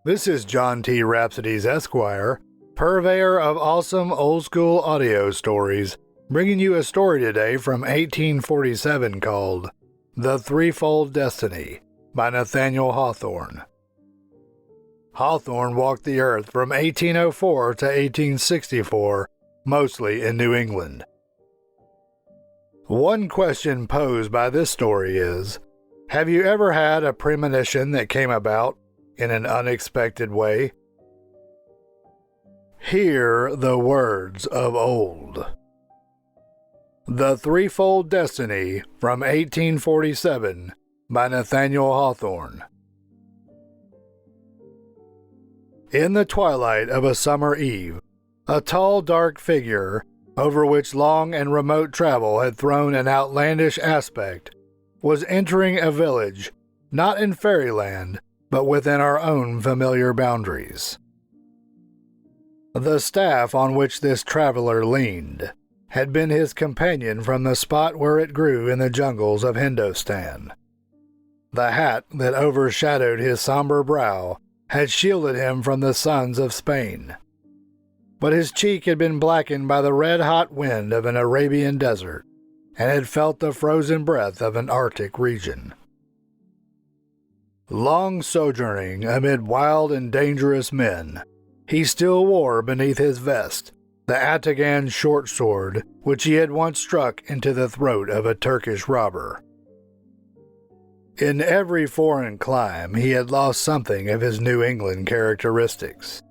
This is John T. Rhapsodes Esquire, purveyor of awesome old-school audio stories, bringing you a story today from 1847 called The Threefold Destiny by Nathaniel Hawthorne. Hawthorne walked the earth from 1804 to 1864, mostly in New England. One question posed by this story is, have you ever had a premonition that came about in an unexpected way? Hear the words of old. The Threefold Destiny from 1847 by Nathaniel Hawthorne. In the twilight of a summer eve, a tall, dark figure, over which long and remote travel had thrown an outlandish aspect, was entering a village, not in fairyland, but within our own familiar boundaries. The staff on which this traveler leaned had been his companion from the spot where it grew in the jungles of Hindostan. The hat that overshadowed his somber brow had shielded him from the suns of Spain, but his cheek had been blackened by the red-hot wind of an Arabian desert and had felt the frozen breath of an Arctic region. Long sojourning amid wild and dangerous men, he still wore beneath his vest the Atagan short sword which he had once struck into the throat of a Turkish robber. In every foreign clime he had lost something of his New England characteristics,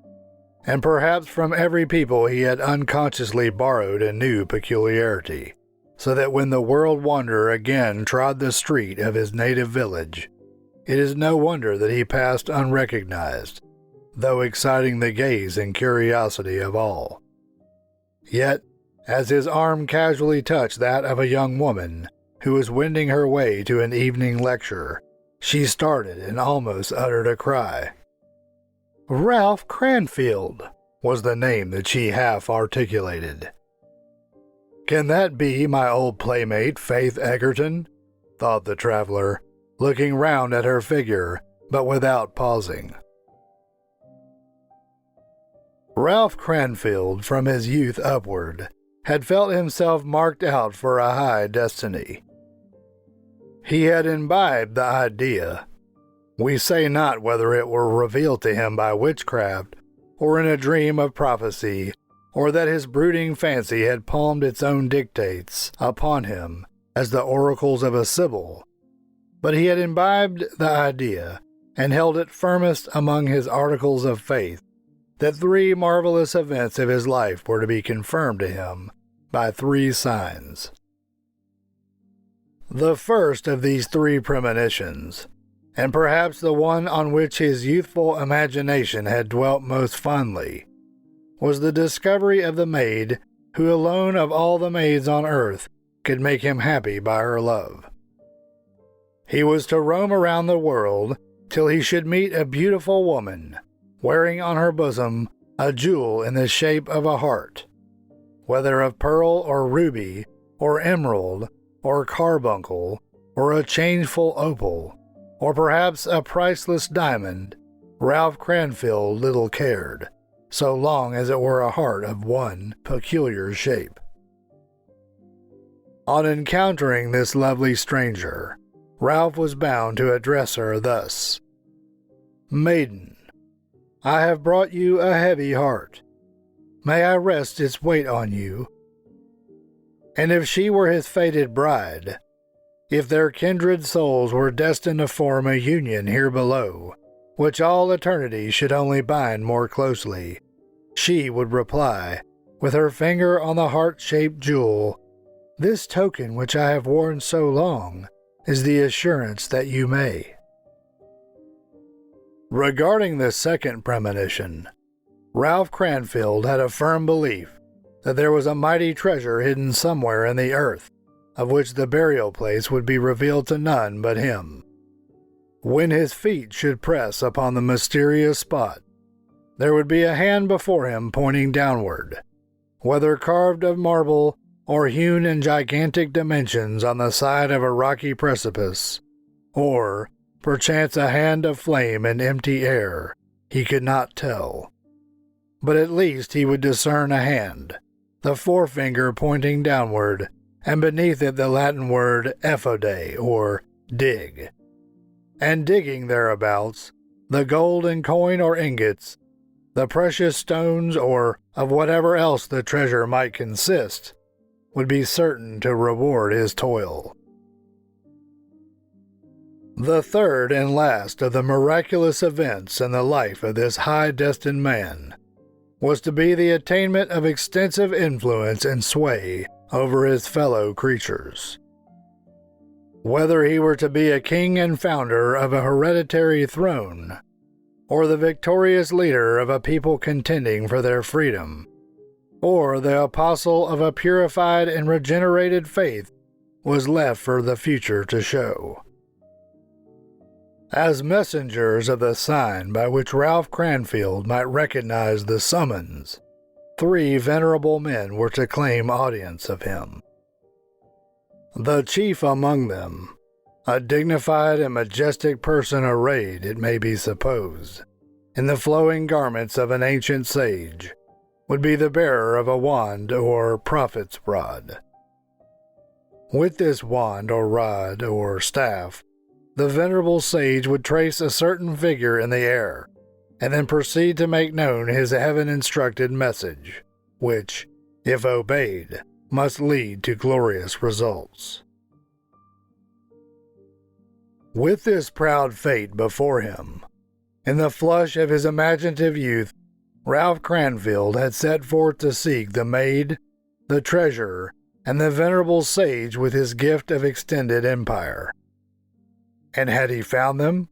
and perhaps from every people he had unconsciously borrowed a new peculiarity, so that when the world wanderer again trod the street of his native village, it is no wonder that he passed unrecognized, though exciting the gaze and curiosity of all. Yet, as his arm casually touched that of a young woman who was wending her way to an evening lecture, she started and almost uttered a cry. Ralph Cranfield was the name that she half articulated. Can that be my old playmate, Faith Egerton? Thought the traveler, looking round at her figure, but without pausing. Ralph Cranfield, from his youth upward, had felt himself marked out for a high destiny. He had imbibed the idea. We say not whether it were revealed to him by witchcraft, or in a dream of prophecy, or that his brooding fancy had palmed its own dictates upon him as the oracles of a sibyl, but he had imbibed the idea and held it firmest among his articles of faith that three marvelous events of his life were to be confirmed to him by three signs. The first of these three premonitions, and perhaps the one on which his youthful imagination had dwelt most fondly, was the discovery of the maid who alone of all the maids on earth could make him happy by her love. He was to roam around the world till he should meet a beautiful woman, wearing on her bosom a jewel in the shape of a heart, whether of pearl or ruby, or emerald, or carbuncle, or a changeful opal, or perhaps a priceless diamond. Ralph Cranfield little cared, so long as it were a heart of one peculiar shape. On encountering this lovely stranger, Ralph was bound to address her thus. Maiden, I have brought you a heavy heart. May I rest its weight on you? And if she were his fated bride, if their kindred souls were destined to form a union here below, which all eternity should only bind more closely, she would reply, with her finger on the heart-shaped jewel, This token which I have worn so long is the assurance that you may. Regarding the second premonition, Ralph Cranfield had a firm belief that there was a mighty treasure hidden somewhere in the earth, of which the burial place would be revealed to none but him. When his feet should press upon the mysterious spot, there would be a hand before him pointing downward, whether carved of marble or hewn in gigantic dimensions on the side of a rocky precipice, or, perchance, a hand of flame in empty air. he could not tell. But at least he would discern a hand, the forefinger pointing downward, and beneath it the Latin word effode, or dig. And digging thereabouts, the gold in coin or ingots, the precious stones, or of whatever else the treasure might consist, would be certain to reward his toil. The third and last of the miraculous events in the life of this high-destined man was to be the attainment of extensive influence and sway over his fellow creatures. Whether he were to be a king and founder of a hereditary throne, or the victorious leader of a people contending for their freedom, or the apostle of a purified and regenerated faith, was left for the future to show. As messengers of the sign by which Ralph Cranfield might recognize the summons, 3 venerable men were to claim audience of him. The chief among them, a dignified and majestic person arrayed, it may be supposed, in the flowing garments of an ancient sage, would be the bearer of a wand or prophet's rod. With this wand or rod or staff, the venerable sage would trace a certain figure in the air, and then proceed to make known his heaven-instructed message, which, if obeyed, must lead to glorious results. With this proud fate before him, in the flush of his imaginative youth, Ralph Cranfield had set forth to seek the maid, the treasure, and the venerable sage with his gift of extended empire. And had he found them?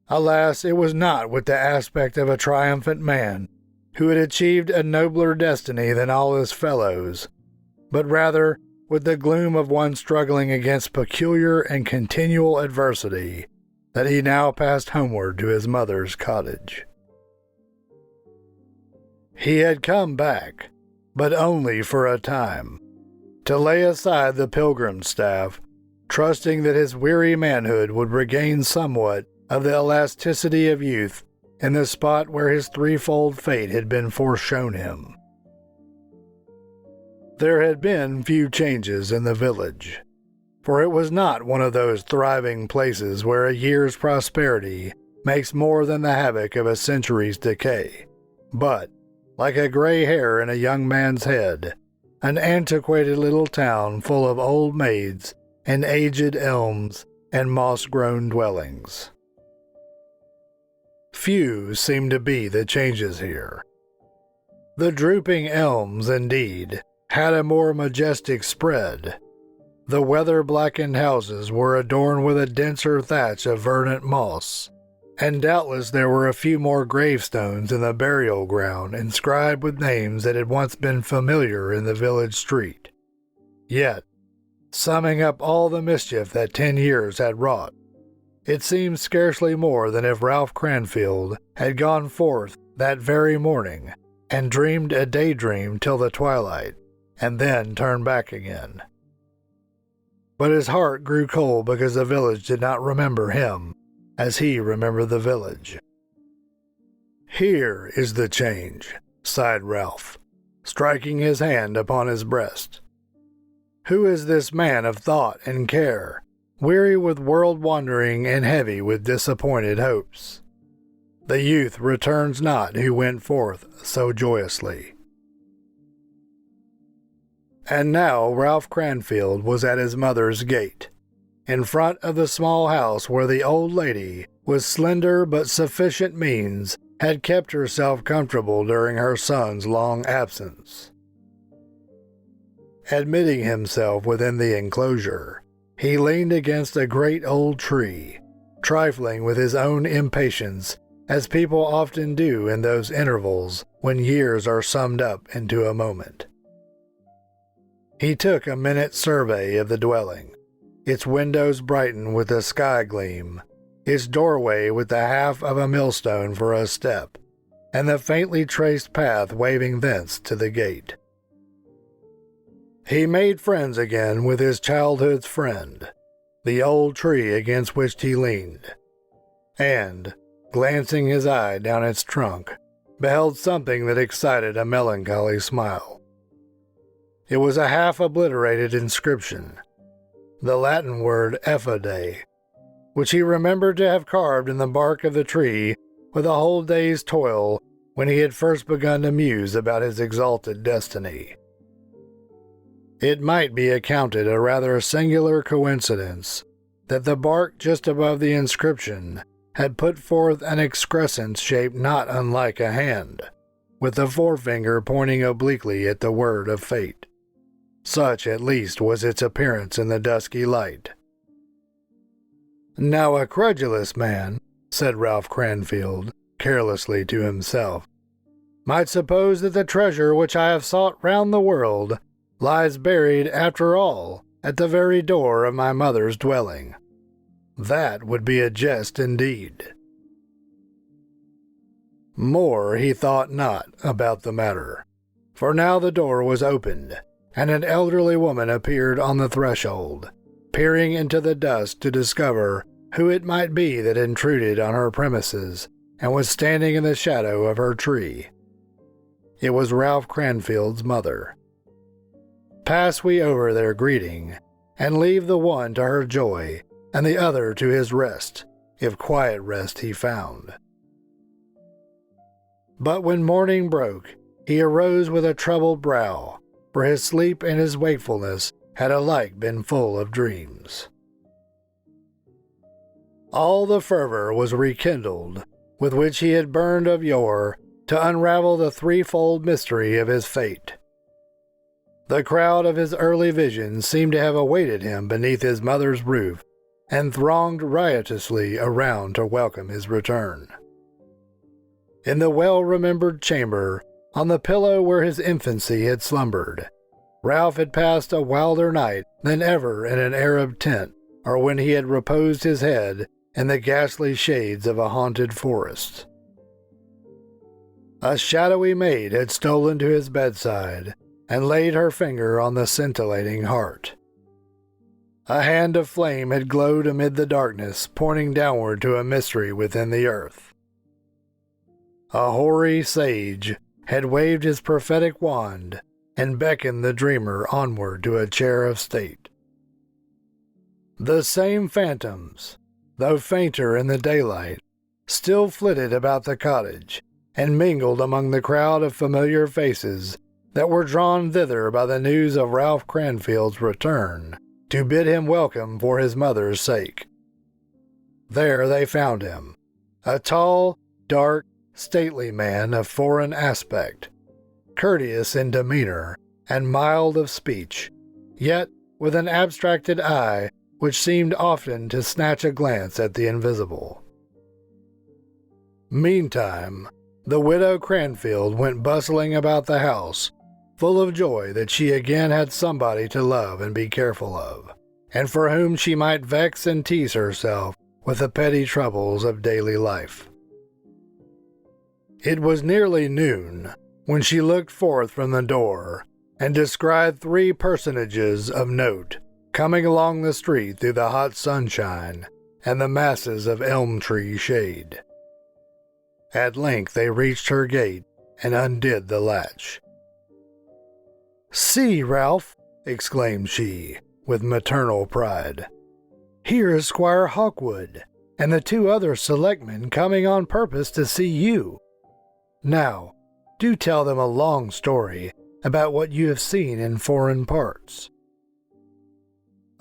Alas, it was not with the aspect of a triumphant man who had achieved a nobler destiny than all his fellows, but rather with the gloom of one struggling against peculiar and continual adversity that he now passed homeward to his mother's cottage. He had come back, but only for a time, to lay aside the pilgrim's staff, trusting that his weary manhood would regain somewhat of the elasticity of youth in the spot where his threefold fate had been foreshown him. There had been few changes in the village, for it was not one of those thriving places where a year's prosperity makes more than the havoc of a century's decay, but, like a gray hair in a young man's head, an antiquated little town full of old maids and aged elms and moss-grown dwellings. Few seemed to be the changes here. The drooping elms, indeed, had a more majestic spread. The weather-blackened houses were adorned with a denser thatch of verdant moss, and doubtless there were a few more gravestones in the burial ground inscribed with names that had once been familiar in the village street. Yet, summing up all the mischief that 10 years had wrought, it seemed scarcely more than if Ralph Cranfield had gone forth that very morning and dreamed a daydream till the twilight, and then turned back again. But his heart grew cold because the village did not remember him as he remembered the village. "Here is the change," sighed Ralph, striking his hand upon his breast. "Who is this man of thought and care, weary with world-wandering and heavy with disappointed hopes? The youth returns not who went forth so joyously." And now Ralph Cranfield was at his mother's gate, in front of the small house where the old lady, with slender but sufficient means, had kept herself comfortable during her son's long absence. Admitting himself within the enclosure, he leaned against a great old tree, trifling with his own impatience, as people often do in those intervals when years are summed up into a moment. He took a minute's survey of the dwelling, its windows brightened with a sky gleam, its doorway with the half of a millstone for a step, and the faintly traced path waving thence to the gate. He made friends again with his childhood's friend, the old tree against which he leaned, and, glancing his eye down its trunk, beheld something that excited a melancholy smile. It was a half-obliterated inscription, the Latin word effode, which he remembered to have carved in the bark of the tree with a whole day's toil when he had first begun to muse about his exalted destiny. It might be accounted a rather singular coincidence that the bark just above the inscription had put forth an excrescence shape not unlike a hand, with the forefinger pointing obliquely at the word of fate. Such at least was its appearance in the dusky light. "Now a credulous man," said Ralph Cranfield, carelessly to himself, "might suppose that the treasure which I have sought round the world lies buried, after all, at the very door of my mother's dwelling. That would be a jest indeed." More he thought not about the matter, for now the door was opened, and an elderly woman appeared on the threshold, peering into the dusk to discover who it might be that intruded on her premises and was standing in the shadow of her tree. It was Ralph Cranfield's mother. Pass we over their greeting, and leave the one to her joy, and the other to his rest, if quiet rest he found. But when morning broke, he arose with a troubled brow, for his sleep and his wakefulness had alike been full of dreams. All the fervor was rekindled with which he had burned of yore to unravel the threefold mystery of his fate. The crowd of his early visions seemed to have awaited him beneath his mother's roof and thronged riotously around to welcome his return. In the well-remembered chamber, on the pillow where his infancy had slumbered, Ralph had passed a wilder night than ever in an Arab tent, or when he had reposed his head in the ghastly shades of a haunted forest. A shadowy maid had stolen to his bedside and laid her finger on the scintillating heart. A hand of flame had glowed amid the darkness, pointing downward to a mystery within the earth. A hoary sage had waved his prophetic wand and beckoned the dreamer onward to a chair of state. The same phantoms, though fainter in the daylight, still flitted about the cottage and mingled among the crowd of familiar faces that were drawn thither by the news of Ralph Cranfield's return to bid him welcome for his mother's sake. There they found him, a tall, dark, stately man of foreign aspect, courteous in demeanor and mild of speech, yet with an abstracted eye which seemed often to snatch a glance at the invisible. Meantime, the widow Cranfield went bustling about the house, full of joy that she again had somebody to love and be careful of, and for whom she might vex and tease herself with the petty troubles of daily life. It was nearly noon when she looked forth from the door and descried three personages of note coming along the street through the hot sunshine and the masses of elm tree shade. At length they reached her gate and undid the latch. "See, Ralph," exclaimed she, with maternal pride. "Here is Squire Hawkwood, and the two other selectmen coming on purpose to see you. Now, do tell them a long story about what you have seen in foreign parts."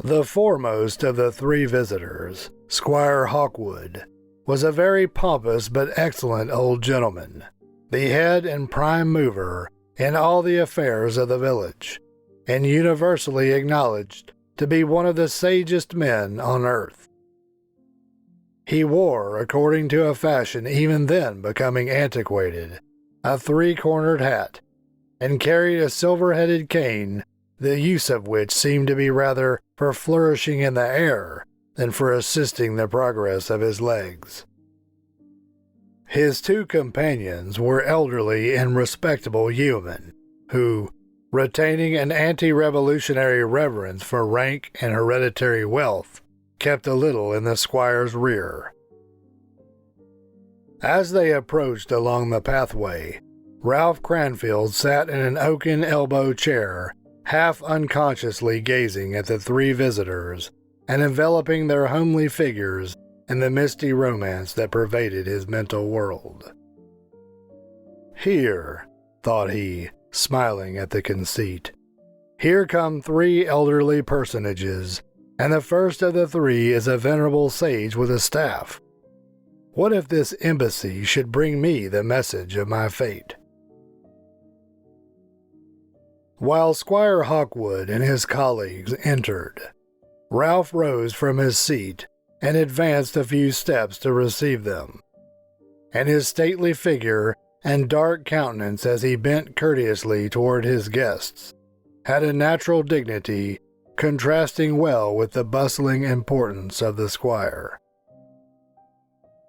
The foremost of the three visitors, Squire Hawkwood, was a very pompous but excellent old gentleman, the head and prime mover in all the affairs of the village, and universally acknowledged to be one of the sagest men on earth. He wore, according to a fashion even then becoming antiquated, a three-cornered hat, and carried a silver-headed cane, the use of which seemed to be rather for flourishing in the air than for assisting the progress of his legs. His two companions were elderly and respectable yeomen, who, retaining an anti-revolutionary reverence for rank and hereditary wealth, kept a little in the squire's rear. As they approached along the pathway, Ralph Cranfield sat in an oaken elbow chair, half unconsciously gazing at the three visitors and enveloping their homely figures in the misty romance that pervaded his mental world. Here, thought he, smiling at the conceit, here come three elderly personages, and the first of the three is a venerable sage with a staff. What if this embassy should bring me the message of my fate? While Squire Hawkwood and his colleagues entered, Ralph rose from his seat and advanced a few steps to receive them, and his stately figure and dark countenance as he bent courteously toward his guests had a natural dignity contrasting well with the bustling importance of the squire.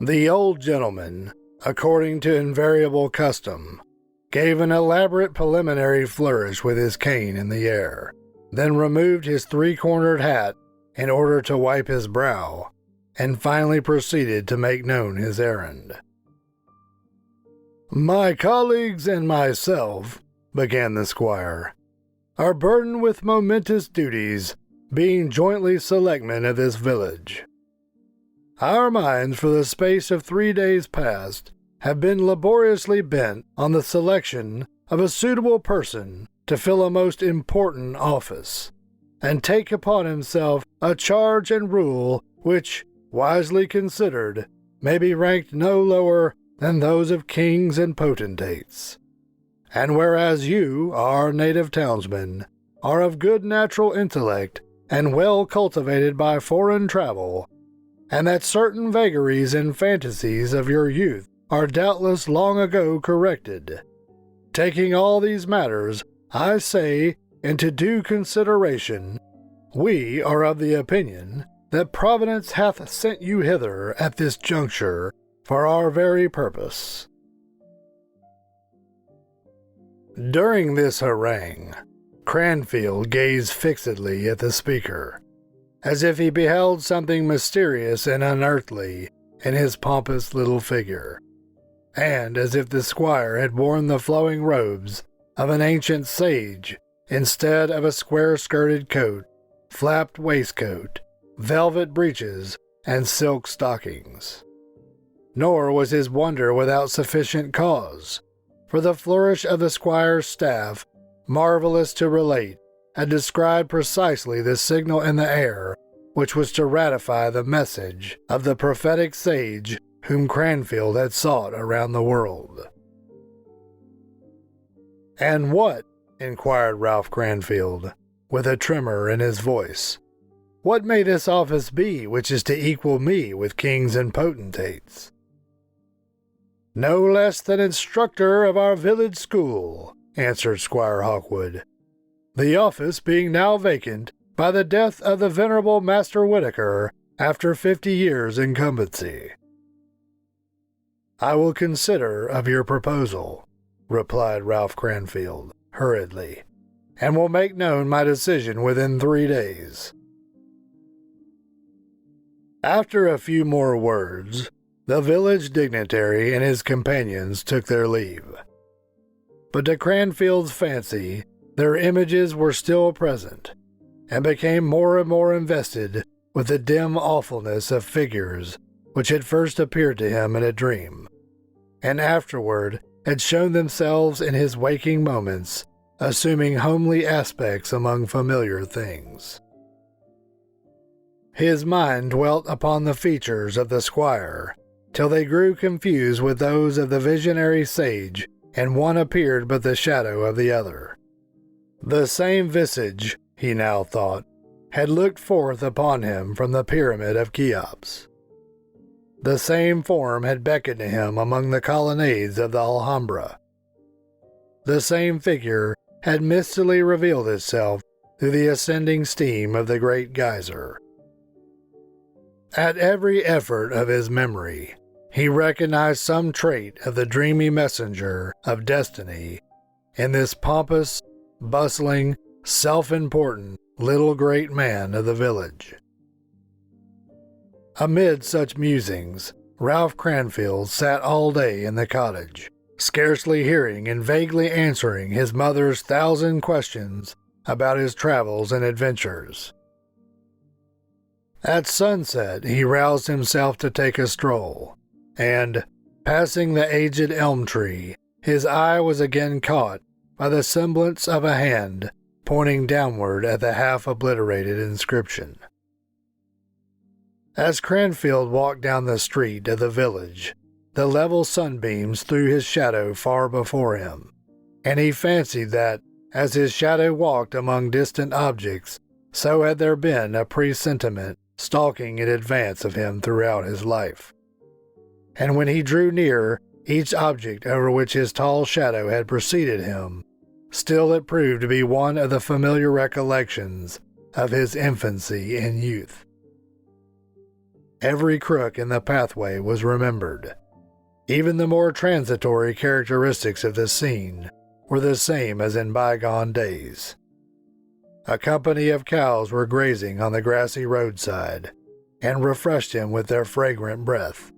The old gentleman, according to invariable custom, gave an elaborate preliminary flourish with his cane in the air, then removed his three-cornered hat in order to wipe his brow, and finally proceeded to make known his errand. "My colleagues and myself," began the squire, "are burdened with momentous duties, being jointly selectmen of this village. Our minds for the space of 3 days past have been laboriously bent on the selection of a suitable person to fill a most important office, and take upon himself a charge and rule which, wisely considered, may be ranked no lower than those of kings and potentates. And whereas you, our native townsmen, are of good natural intellect and well cultivated by foreign travel, and that certain vagaries and fantasies of your youth are doubtless long ago corrected, taking all these matters, I say, into due consideration, we are of the opinion that Providence hath sent you hither at this juncture for our very purpose." During this harangue, Cranfield gazed fixedly at the speaker, as if he beheld something mysterious and unearthly in his pompous little figure, and as if the squire had worn the flowing robes of an ancient sage instead of a square-skirted coat, flapped waistcoat, velvet breeches, and silk stockings. Nor was his wonder without sufficient cause, for the flourish of the squire's staff, marvelous to relate, had described precisely the signal in the air which was to ratify the message of the prophetic sage whom Cranfield had sought around the world. "And what," inquired Ralph Cranfield, with a tremor in his voice, "what may this office be which is to equal me with kings and potentates?" "No less than instructor of our village school," answered Squire Hawkwood, "the office being now vacant by the death of the venerable Master Whitaker after 50 years' incumbency." "I will consider of your proposal," replied Ralph Cranfield, hurriedly, "and will make known my decision within 3 days." After a few more words, the village dignitary and his companions took their leave. But to Cranfield's fancy, their images were still present, and became more and more invested with the dim awfulness of figures which had first appeared to him in a dream, and afterward had shown themselves in his waking moments, assuming homely aspects among familiar things. His mind dwelt upon the features of the squire, till they grew confused with those of the visionary sage, and one appeared but the shadow of the other. The same visage, he now thought, had looked forth upon him from the pyramid of Cheops. The same form had beckoned to him among the colonnades of the Alhambra. The same figure had mistily revealed itself through the ascending steam of the great geyser. At every effort of his memory, he recognized some trait of the dreamy messenger of destiny in this pompous, bustling, self-important little great man of the village. Amid such musings, Ralph Cranfield sat all day in the cottage, scarcely hearing and vaguely answering his mother's 1,000 questions about his travels and adventures. At sunset, he roused himself to take a stroll, and, passing the aged elm tree, his eye was again caught by the semblance of a hand pointing downward at the half-obliterated inscription. As Cranfield walked down the street of the village, the level sunbeams threw his shadow far before him, and he fancied that, as his shadow walked among distant objects, so had there been a presentiment stalking in advance of him throughout his life. And when he drew near each object over which his tall shadow had preceded him, still it proved to be one of the familiar recollections of his infancy and youth. Every crook in the pathway was remembered. Even the more transitory characteristics of the scene were the same as in bygone days. A company of cows were grazing on the grassy roadside, and refreshed him with their fragrant breath.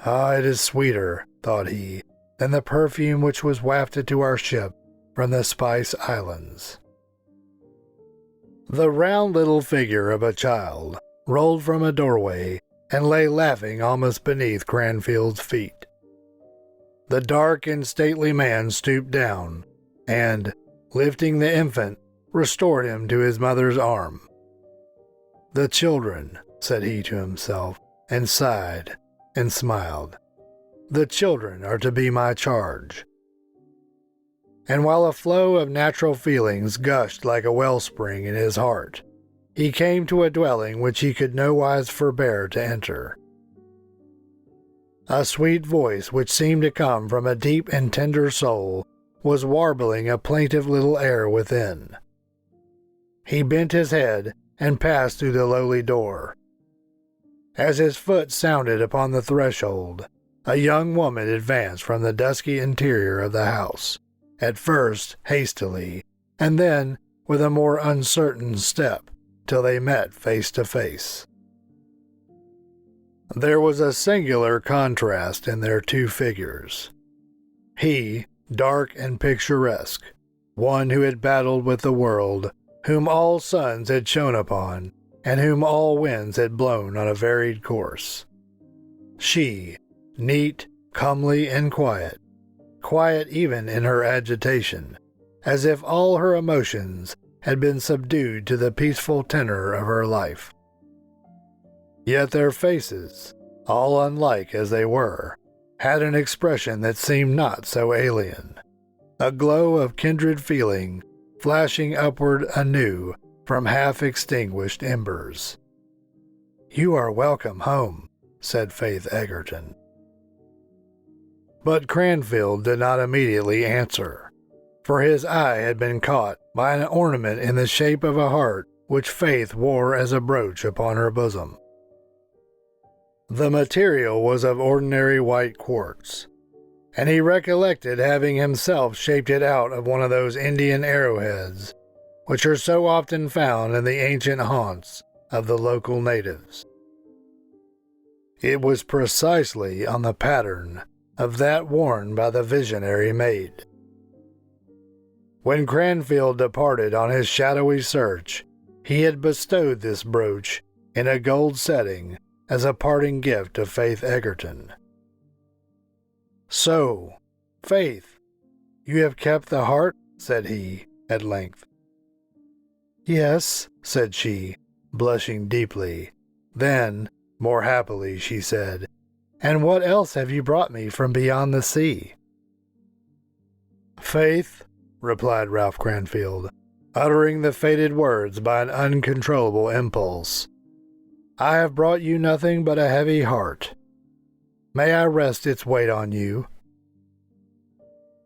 "Ah, it is sweeter," thought he, "than the perfume which was wafted to our ship from the Spice Islands." The round little figure of a child rolled from a doorway and lay laughing almost beneath Cranfield's feet. The dark and stately man stooped down, and, lifting the infant, restored him to his mother's arm. "The children," said he to himself, and sighed, and smiled. "The children are to be my charge." And while a flow of natural feelings gushed like a wellspring in his heart, he came to a dwelling which he could nowise forbear to enter. A sweet voice, which seemed to come from a deep and tender soul, was warbling a plaintive little air within. He bent his head and passed through the lowly door. As his foot sounded upon the threshold, a young woman advanced from the dusky interior of the house, at first hastily, and then with a more uncertain step, till they met face to face. There was a singular contrast in their two figures. He, dark and picturesque, one who had battled with the world, whom all suns had shone upon, and whom all winds had blown on a varied course. She, neat, comely, and quiet even in her agitation, as if all her emotions had been subdued to the peaceful tenor of her life. Yet their faces, all unlike as they were, had an expression that seemed not so alien, a glow of kindred feeling flashing upward anew from half-extinguished embers. "You are welcome home," said Faith Egerton. But Cranfield did not immediately answer, for his eye had been caught by an ornament in the shape of a heart which Faith wore as a brooch upon her bosom. The material was of ordinary white quartz, and he recollected having himself shaped it out of one of those Indian arrowheads which are so often found in the ancient haunts of the local natives. It was precisely on the pattern of that worn by the visionary maid. When Cranfield departed on his shadowy search, he had bestowed this brooch in a gold setting as a parting gift to Faith Egerton. "So, Faith, you have kept the heart?" said he, at length. "Yes," said she, blushing deeply. Then, more happily, she said, "And what else have you brought me from beyond the sea?" "Faith," replied Ralph Cranfield, uttering the fated words by an uncontrollable impulse, "I have brought you nothing but a heavy heart. May I rest its weight on you?"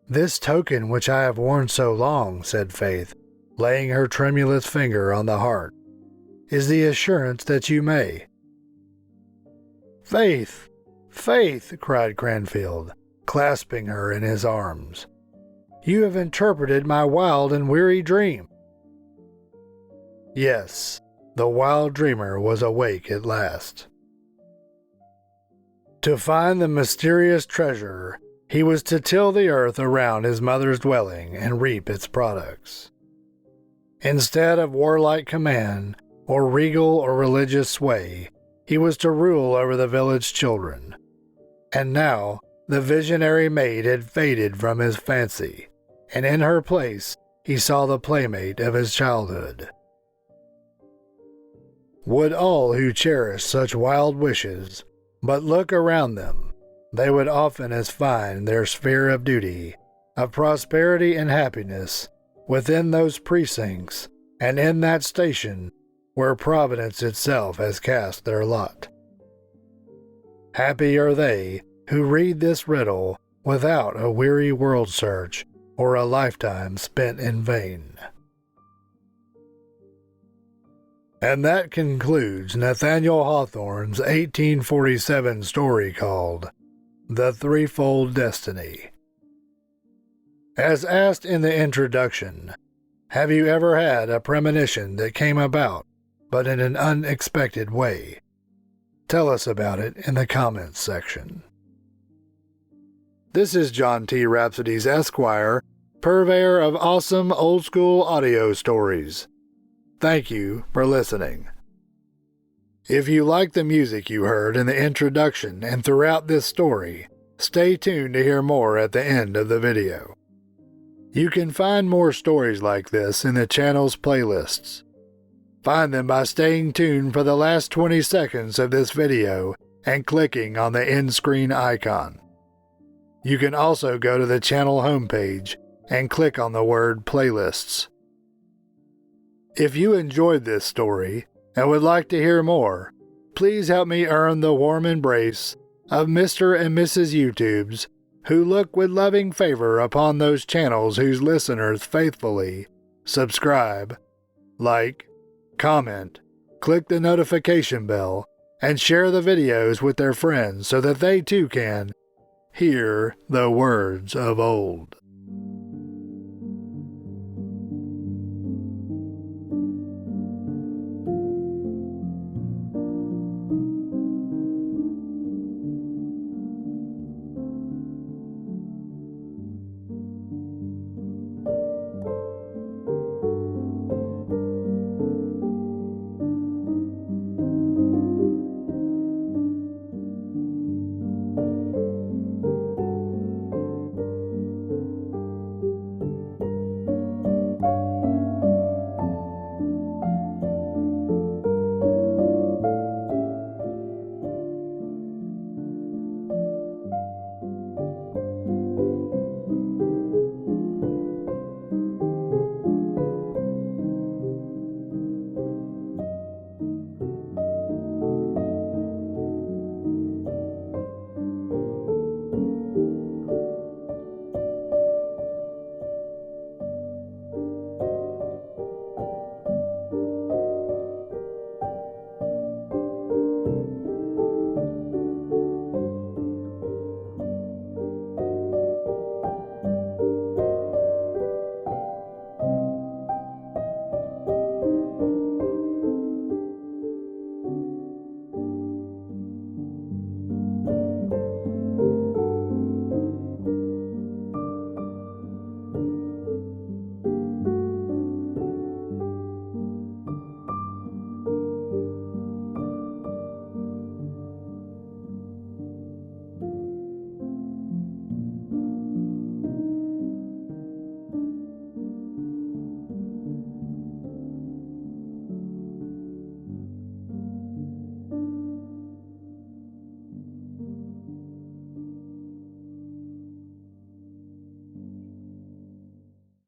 "This token which I have worn so long," said Faith, laying her tremulous finger on the heart, "is the assurance that you may." "Faith! Faith!" cried Cranfield, clasping her in his arms. "You have interpreted my wild and weary dream." Yes, the wild dreamer was awake at last. To find the mysterious treasure, he was to till the earth around his mother's dwelling and reap its products. Instead of warlike command or regal or religious sway, he was to rule over the village children. And now the visionary maid had faded from his fancy, and in her place he saw the playmate of his childhood. Would all who cherish such wild wishes but look around them, they would often as find their sphere of duty, of prosperity and happiness, within those precincts and in that station where Providence itself has cast their lot. Happy are they who read this riddle without a weary world search or a lifetime spent in vain. And that concludes Nathaniel Hawthorne's 1847 story called The Threefold Destiny. As asked in the introduction, have you ever had a premonition that came about, but in an unexpected way? Tell us about it in the comments section. This is John T. Rhapsodies Esquire, purveyor of awesome old-school audio stories. Thank you for listening. If you like the music you heard in the introduction and throughout this story, stay tuned to hear more at the end of the video. You can find more stories like this in the channel's playlists. Find them by staying tuned for the last 20 seconds of this video and clicking on the end screen icon. You can also go to the channel homepage and click on the word Playlists. If you enjoyed this story and would like to hear more, please help me earn the warm embrace of Mr. and Mrs. YouTubes who look with loving favor upon those channels whose listeners faithfully subscribe, like, comment, click the notification bell, and share the videos with their friends so that they too can hear the words of old.